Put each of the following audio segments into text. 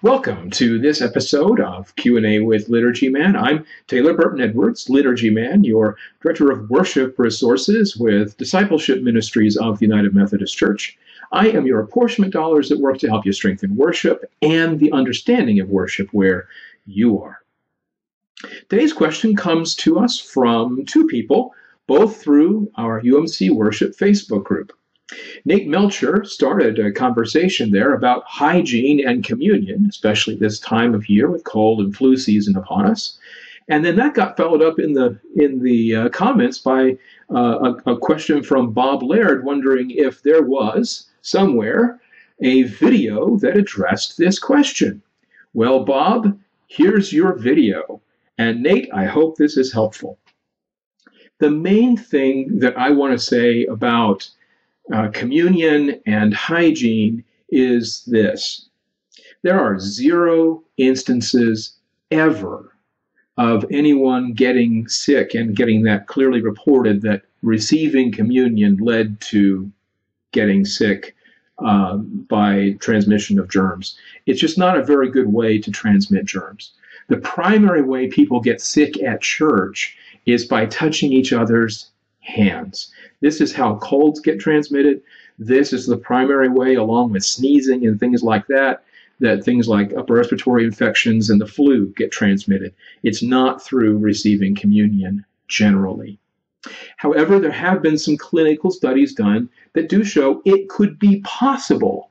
Welcome to this episode of Q&A with Liturgy Man. I'm Taylor Burton-Edwards, Liturgy Man, your Director of Worship Resources with Discipleship Ministries of the United Methodist Church. I am your apportionment dollars at work to help you strengthen worship and the understanding of worship where you are. Today's question comes to us from two people, both through our UMC Worship Facebook group. Nate Melcher started a conversation there about hygiene and communion, especially this time of year with cold and flu season upon us. And then that got followed up in the comments by a question from Bob Laird, wondering if there was somewhere a video that addressed this question. Well, Bob, here's your video. And Nate, I hope this is helpful. The main thing that I want to say about communion and hygiene is this. There are 0 instances ever of anyone getting sick and getting that clearly reported that receiving communion led to getting sick by transmission of germs. It's just not a very good way to transmit germs. The primary way people get sick at church is by touching each other's hands. This is how colds get transmitted. This is the primary way, along with sneezing and things like that things like upper respiratory infections and the flu get transmitted. It's not through receiving communion generally. However, there have been some clinical studies done that do show it could be possible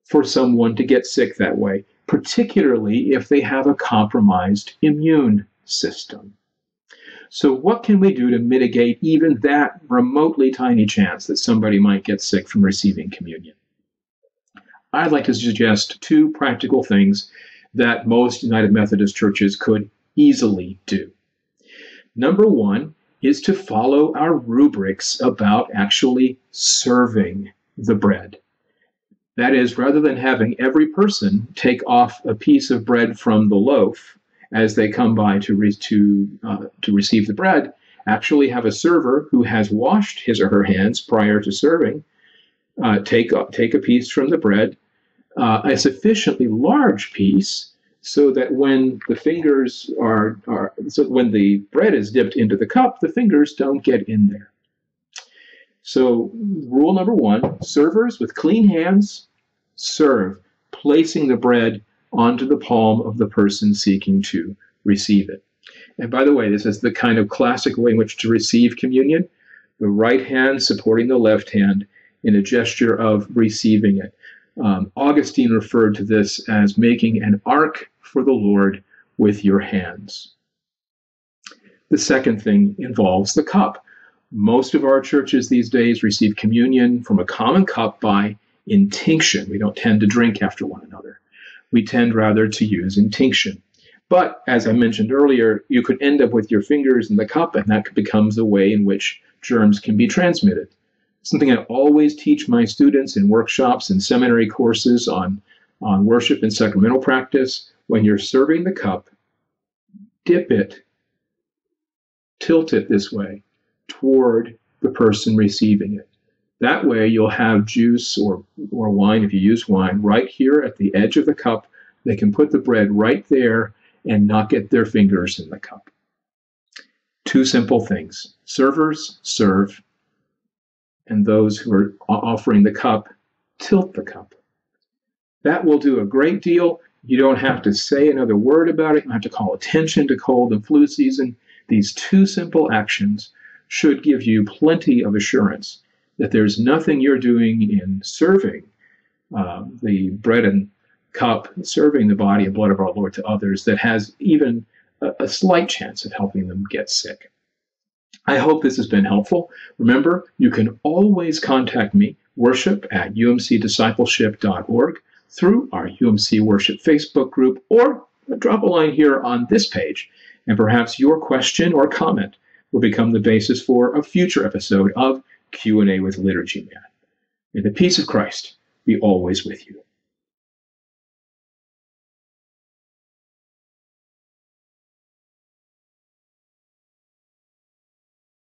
for someone to get sick that way, particularly if they have a compromised immune system. So what can we do to mitigate even that remotely tiny chance that somebody might get sick from receiving communion? I'd like to suggest 2 practical things that most United Methodist churches could easily do. Number 1 is to follow our rubrics about actually serving the bread. That is, rather than having every person take off a piece of bread from the loaf as they come by to receive the bread, actually have a server who has washed his or her hands prior to serving, take a piece from the bread, a sufficiently large piece so that when the fingers when the bread is dipped into the cup, the fingers don't get in there. So rule number 1, servers with clean hands serve, placing the bread onto the palm of the person seeking to receive it. And by the way, this is the kind of classic way in which to receive communion, the right hand supporting the left hand in a gesture of receiving it. Augustine referred to this as making an ark for the Lord with your hands. The second thing involves the cup. Most of our churches these days receive communion from a common cup by intinction. We don't tend to drink after one another. We tend rather to use intinction. But as I mentioned earlier, you could end up with your fingers in the cup, and that becomes a way in which germs can be transmitted. Something I always teach my students in workshops and seminary courses on worship and sacramental practice. When you're serving the cup, dip it, tilt it this way toward the person receiving it. That way you'll have juice or wine, if you use wine, right here at the edge of the cup. They can put the bread right there and not get their fingers in the cup. 2 simple things. Servers serve, and those who are offering the cup, tilt the cup. That will do a great deal. You don't have to say another word about it. You don't have to call attention to cold and flu season. These 2 simple actions should give you plenty of assurance that there's nothing you're doing in serving the bread and cup, serving the body and blood of our Lord to others, that has even a slight chance of helping them get sick. I hope this has been helpful. Remember, you can always contact me, worship@umcdiscipleship.org, through our UMC Worship Facebook group, or drop a line here on this page, and perhaps your question or comment will become the basis for a future episode of Q&A with Liturgy Man. May the peace of Christ be always with you.